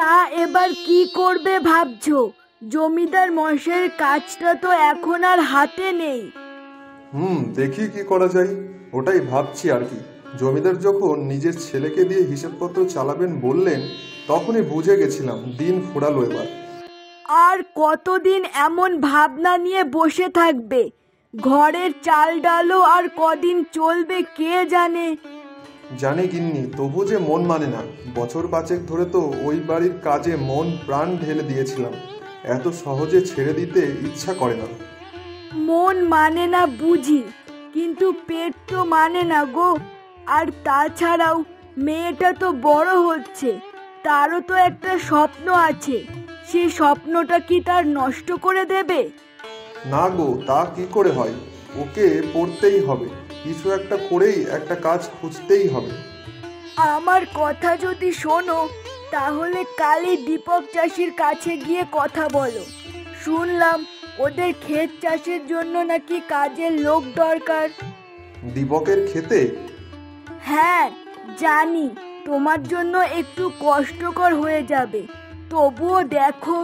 তা এবার কি করবে ভাবছো? জমিদার মশাইয়ের কাজটা তো এখন আর হাতে নেই। দেখি কি করা যায়, ওটাই ভাবছি আর কি। জমিদার যখন নিজের ছেলেকে দিয়ে হিসেবপত্র চালাবেন বললেন, তখনই বুঝে গেছিলাম দিন ফুরালো এবার। আর কতদিন এমন ভাবনা নিয়ে বসে থাকবে? ঘরের চাল ডালও আর কদিন চলবে কে জানে। জানি গিন্নি, তবু যে মন মানে না। বছর পাঁচেক ধরে তো ওই বাড়ির কাজে মন প্রাণ ঢেলে দিয়েছিলাম, এত সহজে ছেড়ে দিতে ইচ্ছা করে না। মন মানে না বুঝি, কিন্তু পেট তো মানে না গো। আর তাছাড়াও মেয়েটা তো বড় হচ্ছে, তারও তো একটা স্বপ্ন আছে। সেই স্বপ্নটা কি তার নষ্ট করে দেবে? না গো, তা কি করে হয়? ওকে পড়তেই হবে, কিছু একটা করেই একটা কাজ খুঁজতেই হবে। আমার কথা যদি শোনো, তাহলে কালই দীপক চাষির কাছে গিয়ে কথা বলো। শুনলাম ওদের ক্ষেত চাষের জন্য নাকি কাজের লোক দরকার। দীপকের খেতে? হ্যাঁ জানি, তোমার জন্য একটু কষ্টকর হয়ে যাবে, তবুও দেখো।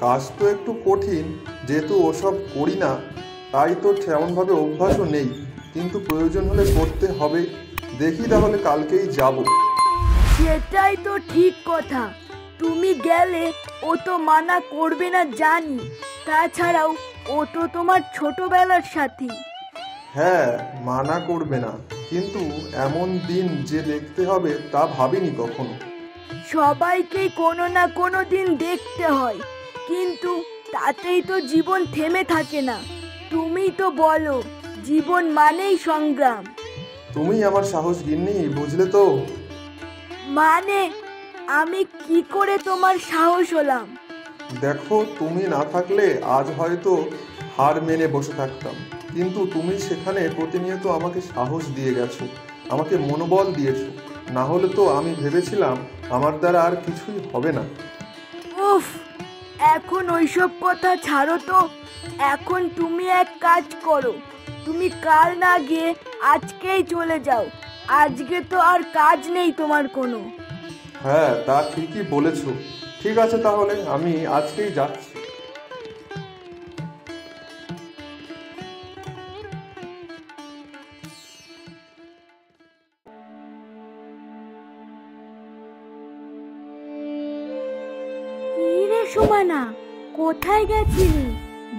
কাজ তো একটু কঠিন, যেহেতু ওসব করি না, তাই তো তেমনভাবে অভ্যাসও নেই, কিন্তু প্রয়োজন হলে করতে হবে। দেখি তাহলে কালকেই যাব। সেটাই তো ঠিক কথা। তুমি গেলে ও তো মানা করবে না জানি। তাছাড়াও ও তো তোমার ছোটবেলার সাথী। হ্যাঁ, মানা করবে না, কিন্তু এমন দিন যে দেখতে হবে তা ভাবিনি কখনো। সবাইকেই কোনো না কোনো দিন দেখতে হয়, কিন্তু তাতেই তো জীবন থেমে থাকে না। তুমি তো বলো জীবন মানেই সংগ্রাম। তুমি আমার সাহস গিন্নি, বুঝলে তো? মানে আমি কি করে তোমার সাহস হলাম? দেখো, তুমি না থাকলে আজ হয়তো হার মেনে বসে থাকতাম, কিন্তু তুমি সেখানে প্রতিনিয়ত আমাকে সাহস দিয়ে গেছো, আমাকে মনোবল দিয়েছো। না হলে তো আমি ভেবেছিলাম আমার দ্বারা আর কিছুই হবে না। উফ, এখন ওইসব কথা ছাড়ো তো। এখন তুমি এক কাজ করো, তুমি কাল না গিয়ে আজকেই চলে যাও। আজকে তো আর কাজ নেই তোমার কোনো। হ্যাঁ, তা ঠিকই বলেছো। ঠিক আছে, তাহলে আমি আজকেই যাচ্ছি। কি রে সুমানা, কোথায় গেছিলি?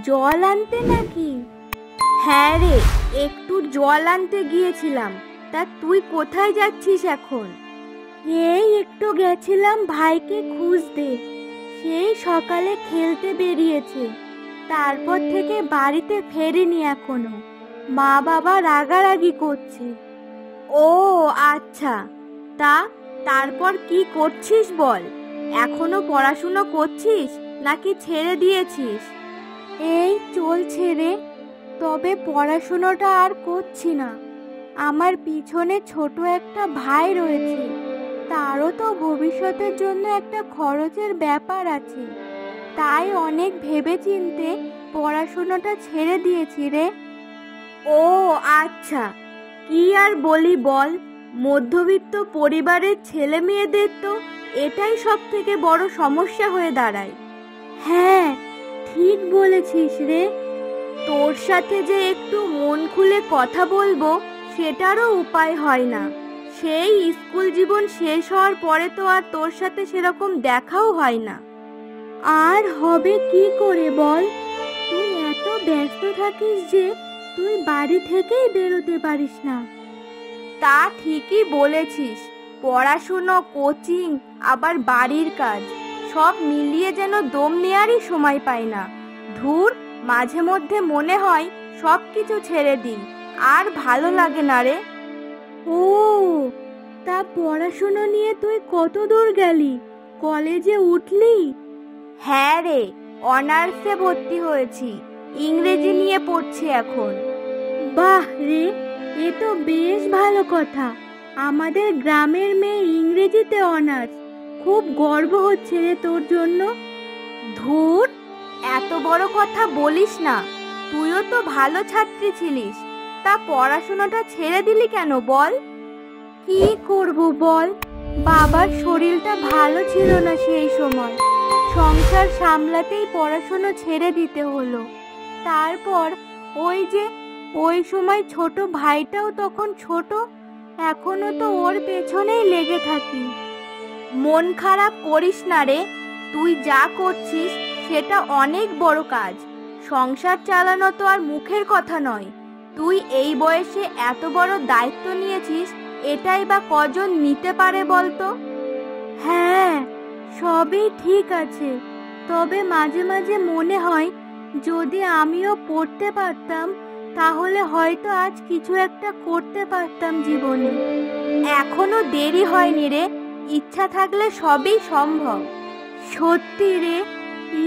জল আনতে নাকি? হ্যাঁ রে, একটু জল আনতে গিয়েছিলাম। তা তুই কোথায় যাচ্ছিস এখন? এই একটু গেছিলাম ভাইকে খুঁজতে। সেই সকালে খেলতে বেরিয়েছে, তারপর থেকে বাড়িতে ফেরেনি এখনো। মা বাবা রাগারাগি করছে। ও আচ্ছা, তা তারপর কি করছিস বল? এখনো পড়াশুনো করছিস নাকি ছেড়ে দিয়েছিস? এই চলছে রে, তবে পড়াশুনোটা আর করছি না। আমার পিছনে ছোট একটা ভাই রয়েছে, তারও তো ভবিষ্যতের জন্য একটা খরচের ব্যাপার আছে। তাই অনেক ভেবেচিন্তে পড়াশুনোটা ছেড়ে দিয়েছি রে। ও আচ্ছা, কি আর বলি বল, মধ্যবিত্ত পরিবারের ছেলে মেয়েদের তো এটাই সব থেকে বড় সমস্যা হয়ে দাঁড়ায়। হ্যাঁ, ঠিক বলেছিস রে। তোর সাথে যে একটু মন খুলে কথা বলবো, সেটারও উপায় হয় না। সেই স্কুল জীবন শেষ হওয়ার পরে তো আর তোর সাথে সেরকম দেখাও হয় না। আর হবে কি করে বল? তুই এত ব্যস্ত থাকিস যে তুই বাড়ি থেকেই বেরোতে পারিস না। তা ঠিকই বলেছিস, পড়াশুনো, কোচিং, আবার বাড়ির কাজ, সব মিলিয়ে যেন দম নেয়ারই সময় পাই না। ধুর, মাঝে মধ্যে মনে হয় সব কিছু ছেড়ে দিই, আর ভালো লাগে না রে। ও, তা পড়াশুনো নিয়ে তুই কত দূর গেলি? কলেজে উঠলি? হ্যাঁ রে, অনার্সে ভর্তি হয়েছি, ইংরেজি নিয়ে পড়ছি এখন। বাহ রে, এ তো বেশ ভালো কথা। আমাদের গ্রামের মেয়ে ইংরেজিতে অনার্স, খুব গর্ব হচ্ছে রে তোর জন্য। ধুর, এত বড় কথা বলিস না। তুইও তো ভালো ছাত্রী ছিলিস, তা পড়াশোনাটা ছেড়ে দিলি কেন বল? কি করব বল, বাবার শরীরটা ভালো ছিল না সেই সময়, সংসার সামলাতেই পড়াশোনা ছেড়ে দিতে হলো। তারপর ওই সময় ছোট ভাইটাও তখন ছোট, এখনো তো ওর পেছনেই লেগে থাকি। মন খারাপ করিস না রে, তুই যা করছিস সেটা অনেক বড় কাজ। সংসার চালানো তো আর মুখের কথা নয়। তুই এই বয়সে এত বড় দায়িত্ব নিয়েছিস, এটাই বা কজন নিতে পারে বলতো? হ্যাঁ, সবই ঠিক আছে, তবে মাঝে মাঝে মনে হয় যদি আমিও পড়তে পারতাম তাহলে হয়তো আজ কিছু একটা করতে পারতাম জীবনে। এখনো দেরি হয়নি রে, ইচ্ছা থাকলে সবই সম্ভব। সত্যি রে,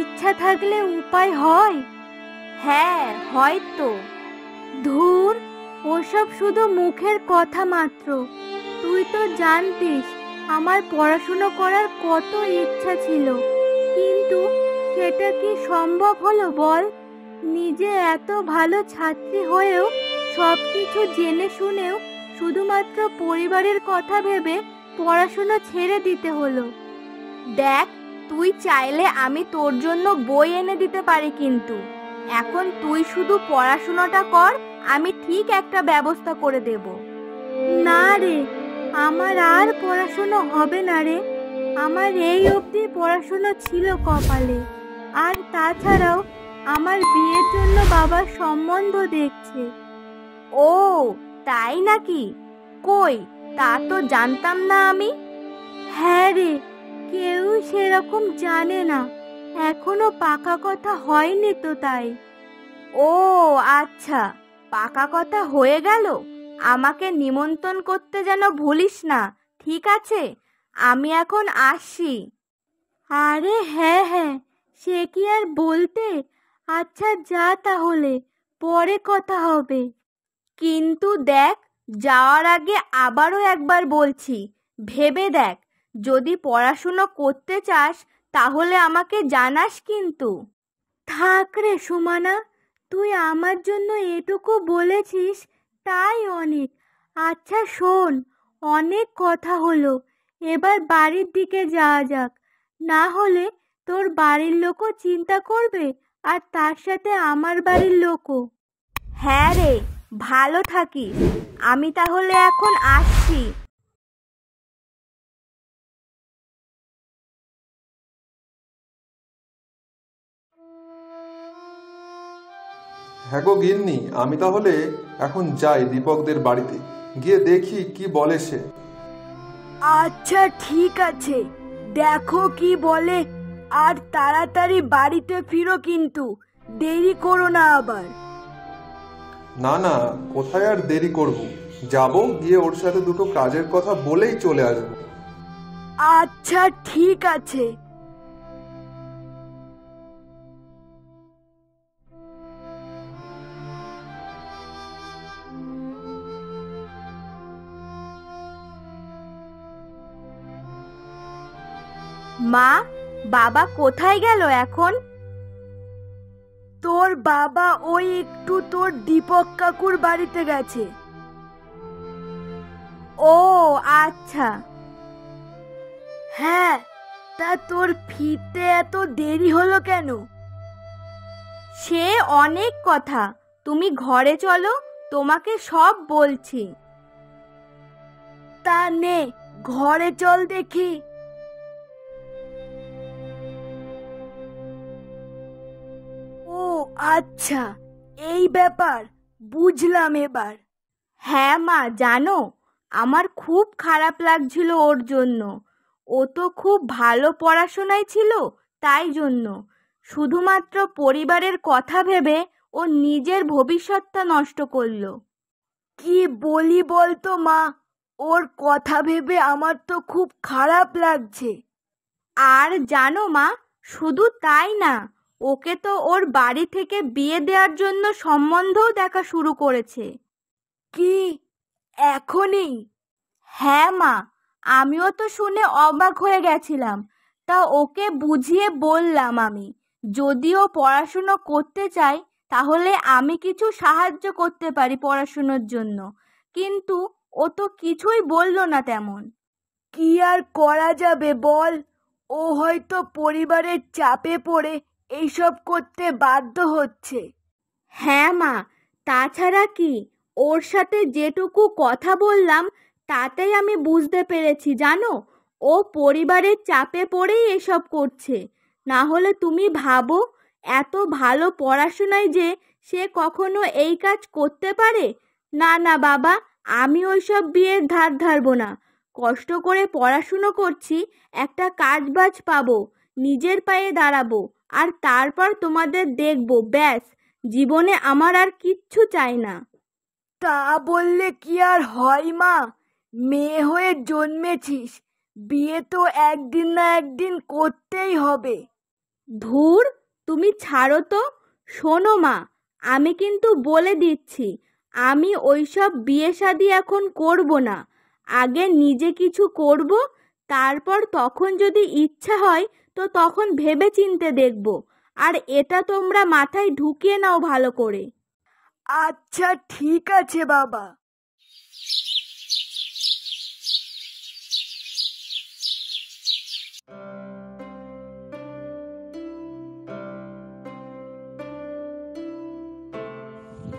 ইচ্ছা থাকলে উপায় হয়। হ্যাঁ, হয়তো। ধুর, ওসব শুধু মুখের কথা মাত্র। তুই তো জানতিস আমার পড়াশুনো করার কত ইচ্ছা ছিল, কিন্তু সেটা কি সম্ভব হলো বল? নিজে এত ভালো ছাত্রী হয়েও, সবকিছু জেনে শুনেও শুধুমাত্র পরিবারের কথা ভেবে পড়াশোনা ছেড়ে দিতে হলো। দেখ, তুই চাইলে আমি তোর জন্য বই এনে দিতে পারি, কিন্তু এখন তুই শুধু পড়াশোনাটা কর, আমি ঠিক একটা ব্যবস্থা করে দেব। না রে, আমার আর পড়াশোনা হবে না রে। আমার এই অবধি পড়াশোনা ছিল কপালে, আর তাছাড়াও আমার বিয়ের জন্য বাবা সম্বন্ধ দেখছে। ও তাই নাকি? কই, তা তো জানতাম না আমি। হ্যাঁ রে, কেউ সেরকম জানে না, এখনো পাকা কথা হয়নি তো তাই। ও আচ্ছা, পাকা কথা হয়ে গেল। আমাকে নিমন্ত্রণ করতে যেন ভুলিস না, ঠিক আছে? আমি এখন আসছি। আরে হ্যাঁ হ্যাঁ, সে কি আর বলতে। আচ্ছা যা তাহলে, পরে কথা হবে। কিন্তু দেখ, যাওয়ার আগে আবারও একবার বলছি, ভেবে দেখ, যদি পড়াশুনো করতে চাস তাহলে আমাকে জানাস কিন্তু। থাক রে সুমানা, তুই আমার জন্য এটুকু বলেছিস, তাই অনেক। আচ্ছা শোন, অনেক কথা হলো, এবার বাড়ির দিকে যাওয়া যাক। না হলে তোর বাড়ির লোকও চিন্তা করবে, আর তার সাথে আমার বাড়ির লোকও। হ্যাঁ রে, ভালো থাকিস। আমি তাহলে এখন আসছি। হ্যাঁ গো গিন্নি, আমি তাহলে এখন যাই দীপকদের বাড়িতে, গিয়ে দেখি কি বলে সে। আচ্ছা ঠিক আছে, দেখো কি বলে, আর তাড়াতাড়ি বাড়িতে ফিরো কিন্তু, দেরি করো না আবার। না না, কোথায় আর দেরি করব, যাব, গিয়ে ওর সাথে দুটো কাজের কথা বলেই চলে আসবো। আচ্ছা ঠিক আছে। মা, বাবা কোথায় গেল এখন? তোর বাবা ওই একটু তোর দীপক কাকুর বাড়িতে গেছে। ও আচ্ছা। হ্যাঁ, তা তোর ফিরতে এত দেরি হলো কেন? সে অনেক কথা, তুমি ঘরে চলো, তোমাকে সব বলছি। তা নে, ঘরে চল দেখি। ও আচ্ছা, এই ব্যাপার, বুঝলাম এবার। হ্যাঁ মা, জানো, আমার খুব খারাপ লাগছিল ওর জন্য। ও তো খুব ভালো পড়াশোনায় ছিল, তাই জন্য শুধুমাত্র পরিবারের কথা ভেবে ও নিজের ভবিষ্যৎটা নষ্ট করলো। কি বলি বলতো মা, ওর কথা ভেবে আমার তো খুব খারাপ লাগছে। আর জানো মা, শুধু তাই না, ওকে তো ওর বাড়ি থেকে বিয়ে দেওয়ার জন্য সম্বন্ধও দেখা শুরু করেছে। কি, এখনই? হ্যাঁ মা, আমিও তো শুনে অবাক হয়ে গেছিলাম। তা ওকে বুঝিয়ে বললাম আমি, যদিও পড়াশুনো করতে চাই তাহলে আমি কিছু সাহায্য করতে পারি পড়াশুনোর জন্য, কিন্তু ও তো কিছুই বলল না তেমন। কি আর করা যাবে বল, ও হয়তো পরিবারের চাপে পড়ে এইসব করতে বাধ্য হচ্ছে। হ্যাঁ মা, তাছাড়া কি, ওর সাথে যেটুকু কথা বললাম তাতেই আমি বুঝতে পেরেছি জানো, ও পরিবারের চাপে পড়েই এসব করছে। না হলে তুমি ভাবো, এত ভালো পড়াশোনায় যে সে কখনো এই কাজ করতে পারে? না না বাবা, আমি ওইসব বিয়ের ধার ধারবো না। কষ্ট করে পড়াশুনো করছি, একটা কাজ বাজ পাবো, নিজের পায়ে দাঁড়াবো, আর তারপর তোমাদের দেখবো, ব্যাস। জীবনে আমার আর কিচ্ছু চাই না। তা বললে কি আর হয় মা? মেয়ে হয়ে জন্মেছিস, বিয়ে তো একদিন না একদিন করতেই হবে। ধুর, তুমি ছাড়ো তো। শোনো মা, আমি কিন্তু বলে দিচ্ছি, আমি ওইসব বিয়ে শাদি এখন করব না। আগে নিজে কিছু করব, তারপর তখন যদি ইচ্ছা হয় তো তখন ভেবে চিনতে দেখব। আর এটা তোমরা মাথায় ঢুকিয়ে নাও ভালো করে। আচ্ছা ঠিক আছে বাবা।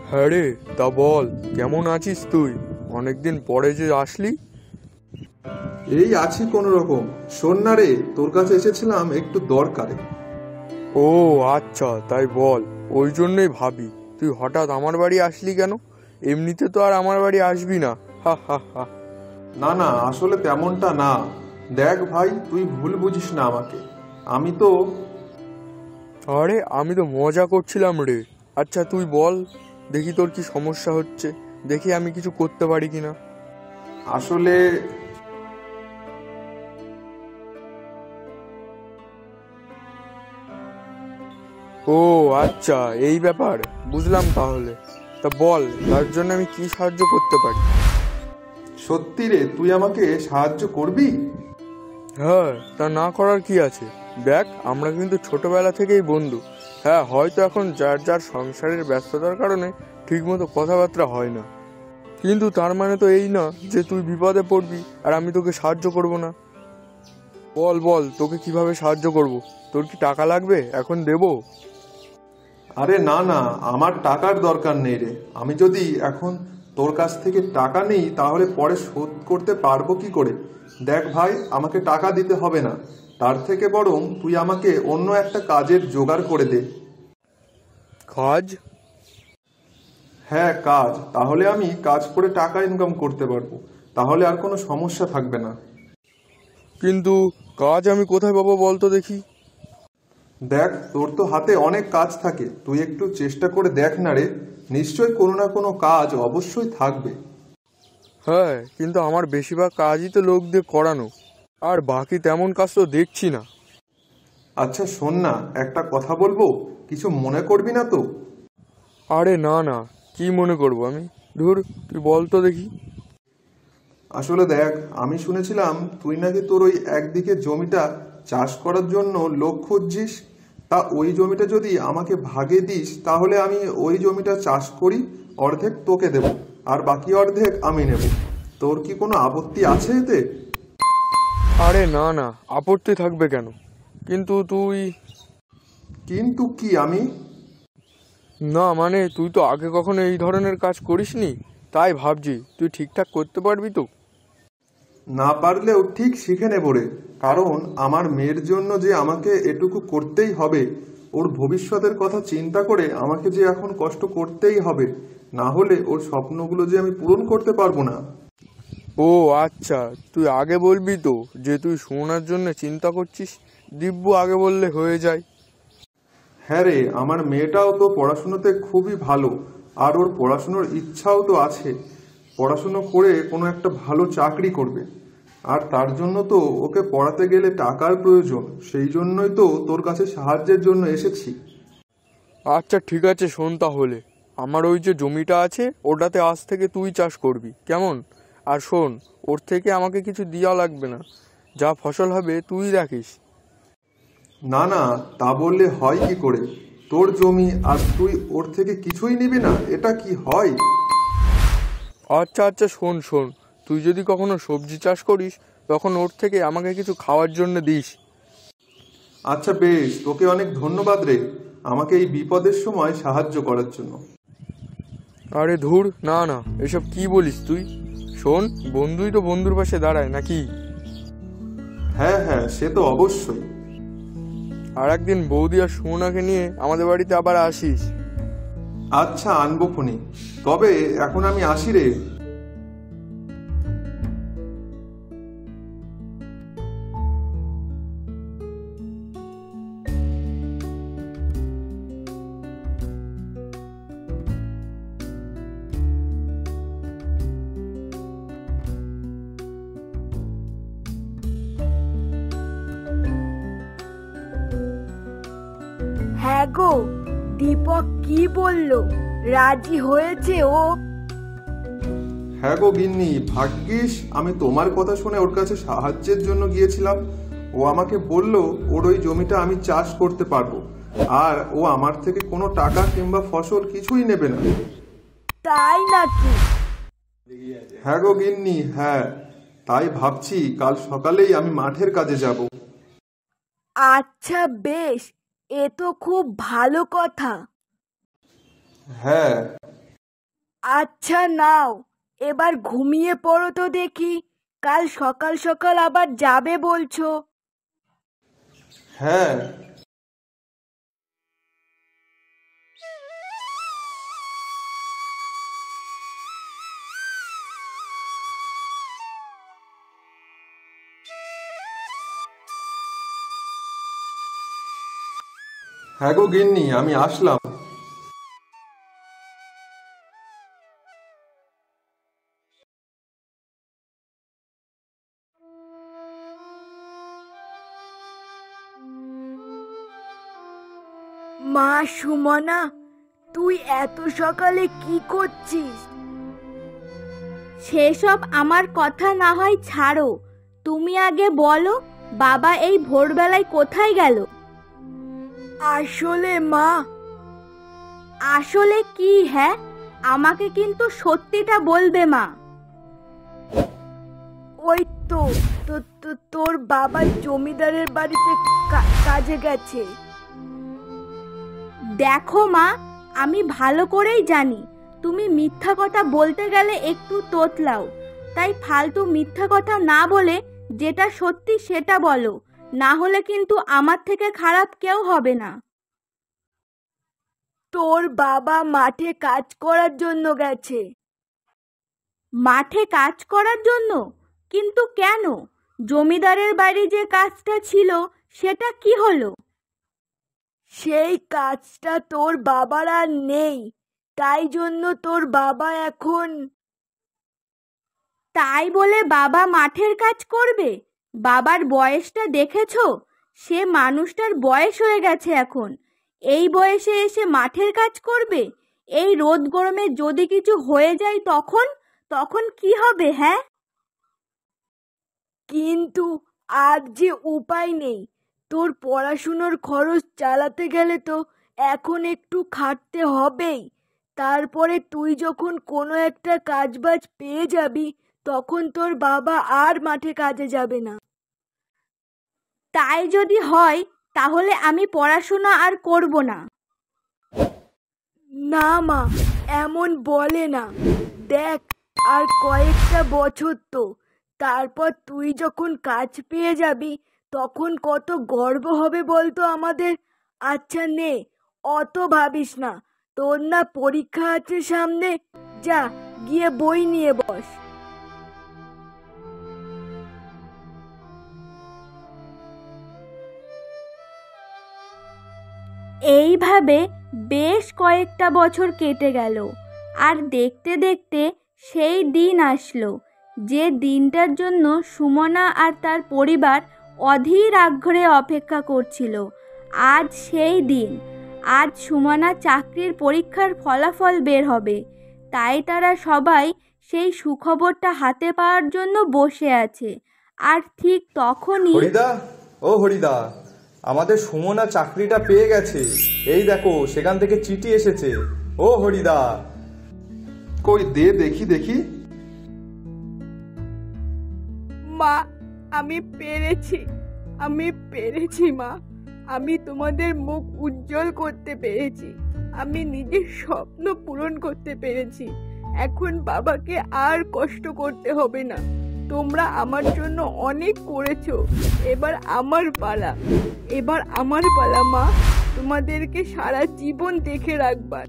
হ্যাঁ রে, তা বল, কেমন আছিস তুই? অনেকদিন পরে যে আসলি। এই আছি কোনো রকম। শোন না রে, তোর কাছে এসেছিলাম একটু দরকারে। ও আচ্ছা, তাই বল। ওই জন্যই ভাবি তুই হঠাৎ আমার বাড়ি আসলি কেন? এমনিতে তো আর আমার বাড়ি আসবি না। হা হা হা। না না, আসলে তেমনটা না। দেখ ভাই, তুই ভুল বুঝিস না আমাকে। আমি তো আরে আমি তো মজা করছিলাম রে। আচ্ছা তুই বল দেখি, তোর কি সমস্যা হচ্ছে, দেখি আমি কিছু করতে পারি কিনা। আসলে ও আচ্ছা, এই ব্যাপার, বুঝলাম তাহলে। তা বল, তার জন্য আমি কি সাহায্য করতে পারি? সত্যি রে, তুই আমাকে সাহায্য করবি? হ্যাঁ, তা না করার কি আছে। দেখ, আমরা কিন্তু ছোটবেলা থেকেই বন্ধু। হ্যাঁ, হয়তো এখন যার যার সংসারের ব্যস্ততার কারণে ঠিকমতো কথাবার্তা হয় না, কিন্তু তার মানে তো এই না যে তুই বিপদে পড়বি আর আমি তোকে সাহায্য করব না। বল বল, তোকে কিভাবে সাহায্য করব? তোর কি টাকা লাগবে? এখন দেবো? আরে না না, আমার টাকার দরকার নেই রে। আমি যদি এখন তোর কাছ থেকে টাকা নিই তাহলে পরে শোধ করতে পারবো কি করে? দেখ ভাই, আমাকে টাকা দিতে হবে না। তার থেকে বরং তুই আমাকে অন্য একটা কাজের জোগাড় করে দে। কাজ? হ্যাঁ কাজ, তাহলে আমি কাজ করে টাকা ইনকাম করতে পারবো। তাহলে আর কোনো সমস্যা থাকবে না। কিন্তু কাজ আমি কোথায় পাবো বলতো দেখি? দেখ, তোর তো হাতে অনেক কাজ থাকে, তুই একটু চেষ্টা করে দেখ না রে। নিশ্চয়ই কোনো না কোনো কাজ অবশ্যই থাকবে। হ্যাঁ, কিন্তু আমার বেশিরভাগ কাজই তো লোক দিয়ে করানো, আর বাকি তেমন কাজ তো দেখছি না। আচ্ছা শোন না, একটা কথা বলবো, কিছু মনে করবি না তো? আরে না না, কি মনে করব আমি? ধুর, তুই বল তো দেখি। আসলে দেখ, আমি শুনেছিলাম তুই নাকি তোর ওই একদিকে জমিটা চাষ করার জন্য লোক খুঁজছিস। তা ওই জমিটা যদি আমাকে ভাগে দিস তাহলে আমি ওই জমিটা চাষ করি, অর্ধেক তোকে দেব আর বাকি অর্ধেক আমি নেব। তোর কি কোনো আপত্তি আছে এতে? আরে না না, আপত্তি থাকবে কেন? কিন্তু তুই... কিন্তু কি আমি? না মানে, তুই তো আগে কখনো এই ধরনের কাজ করিসনি, তাই ভাবছি তুই ঠিকঠাক করতে পারবি তো? না পারলেও ঠিক শিখে নেব রে। কারণ আমার মেয়ের জন্য যে আমাকে এটুকু করতেই হবে, ওর ভবিষ্যতের কথা চিন্তা করে আমাকে যে এখন কষ্ট করতেই হবে, না হলে ওর স্বপ্নগুলো যে আমি পূরণ করতে পারবো না। ও আচ্ছা, তুই আগে বলবি তো যে তুই শোনার জন্য চিন্তা করছিস। দিব্যু আগে বললে হয়ে যায়। হ্যাঁ রে, আমার মেয়েটাও তো পড়াশুনোতে খুবই ভালো, আর ওর পড়াশুনোর ইচ্ছাও তো আছে। পড়াশুনো করে কোনো একটা ভালো চাকরি করবে, আর তার জন্য তো ওকে পড়াতে গেলে টাকার প্রয়োজন। সেই জন্যই তো তোর কাছে সাহায্যের জন্য এসেছি। আচ্ছা ঠিক আছে, শোন তাহলে, আমার ওই যে জমিটা আছে ওটাতে আজ থেকে তুই চাষ করবি, কেমন? আর শোন, ওর থেকে আমাকে কিছু দেওয়া লাগবে না, যা ফসল হবে তুই রাখিস। না না, তা বললে হয় কি করে? তোর জমি আর তুই ওর থেকে কিছুই নিবি না, এটা কি হয়? আচ্ছা আচ্ছা, শোন শোন, তুই যদি কখনো সবজি চাষ করিস তো তখন ওর থেকে আমাকে কিছু খাওয়ার জন্য দিস। আচ্ছা বেশ, তোকে অনেক ধন্যবাদ রে আমাকে এই বিপদের সময় সাহায্য করার জন্য। আরে ধুর, না না, এসব কি বলিস তুই? শোন, বন্ধুই তো বন্ধুর পাশে দাঁড়ায় নাকি? হ্যাঁ হ্যাঁ, সে তো অবশ্যই। আর একদিন বৌদি আর সুমনাকে নিয়ে আমাদের বাড়িতে আবার আসিস। আচ্ছা, আনবো ফোনে। তবে এখন আমি আসি রে। হ্যাঁ গো, দীপক কি বললো? রাজি হয়েছে ও? হ্যাঁ গো গিন্নি, ভাগ্যিস আমি তোমার কথা শুনে ওর কাছে সাহায্যের জন্য গিয়েছিলাম। ও আমাকে বলল ওর ওই জমিটা আমি চাষ করতে পারবো, আর ও আমার থেকে কোনো টাকা কিংবা ফসল কিছুই নেবে না। তাই নাকি? হ্যাঁ গো গিন্নি, হ্যাঁ। তাই ভাবছি কাল সকালেই আমি মাঠের কাজে যাব। আচ্ছা বেশ, এ তো খুব ভালো কথা। হ্যাঁ। আচ্ছা নাও, এবার ঘুমিয়ে পড়ো তো দেখি, কাল সকাল সকাল আবার যাবে বলছো। হ্যাঁ। হ্যাঁ গো গিন্নি, আমি আসলাম। মা সুমনা, তুই এত সকালে কি করছিস? সেসব আমার কথা না হয় ছাড়ো, তুমি আগে বলো বাবা এই ভোরবেলায় কোথায় গেল? আসলে মা। আসলে কি? হ্যাঁ, আমাকে কিন্তু সত্যিটা বলবে মা। ওই তো তোর বাবা জমিদারের বাড়িতে কাজে গেছে। দেখো মা, আমি ভালো করেই জানি তুমি মিথ্যা কথা বলতে গেলে একটু তোতলাও, তাই ফালতু মিথ্যা কথা না বলে যেটা সত্যি সেটা বলো, না হলে কিন্তু আমার থেকে খারাপ কেউ হবে না। তোর বাবা মাঠে কাজ করার জন্য গেছে। মাঠে কাজ করার জন্য? কিন্তু কেন? জমিদারের বাড়ি যে কাজটা ছিল সেটা কি হলো? সেই কাজটা তোর বাবার আর নেই, তাই জন্য তোর বাবা এখন। তাই বলে বাবা মাঠের কাজ করবে? বাবার বয়সটা দেখেছো? সে মানুষটার বয়স হয়ে গেছে এখন, এই বয়সে এসে মাঠের কাজ করবে? এই রোদ গরমে যদি কিছু হয়ে যায় তখন তখন কি হবে? হ্যাঁ, কিন্তু আর যে উপায় নেই, তোর পড়াশুনোর খরচ চালাতে গেলে তো এখন একটু খাটতে হবেই। তারপরে তুই যখন কোনো একটা কাজবাজ পেয়ে যাবি তখন তোর বাবা আর মাঠে কাজে যাবে না। তাই যদি হয় তাহলে আমি পড়াশোনা আর করব না। না মা, এমন বলে না। দেখ, আর কয়েকটা বছর তো, তারপর তুই যখন কাজ পেয়ে যাবি তখন কত গর্ব হবে বলতো আমাদের। আচ্ছা নে, অত ভাবিস না, তোর না পরীক্ষা আছে সামনে, যা গিয়ে বই নিয়ে বস। এইভাবে বেশ কয়েকটা বছর কেটে গেল, আর দেখতে দেখতে সেই দিন আসলো যে দিনটার জন্য সুমনা আর তার পরিবার অধীর আগ্রহে অপেক্ষা করছিল। আজ সেই দিন, আজ সুমনা চাকরির পরীক্ষার ফলাফল বের হবে, তাই তারা সবাই সেই সুখবরটা হাতে পাওয়ার জন্য বসে আছে। আর ঠিক তখনই হরিদা, ও হরিদা, আমাদের সুমনা চাকরিটা পেয়ে গেছে। এই দেখো, সেখান থেকে চিঠি এসেছে। ও হরিদা। কই দে দেখি দেখি। মা, আমি পেরেছি মা। আমি তোমাদের মুখ উজ্জ্বল করতে পেরেছি। আমি নিজের স্বপ্ন পূরণ করতে পেরেছি। এখন বাবাকে আর কষ্ট করতে হবে না। তোমরা আমার জন্য অনেক করেছো। এবার আমার পালা মা, তোমাদেরকে সারা জীবন দেখে রাখবার।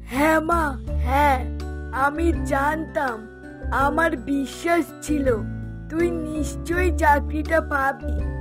হ্যাঁ মা, হ্যাঁ, আমি জানতাম, আমার বিশ্বাস ছিল তুই নিশ্চয়ই চাকরিটা পাবি।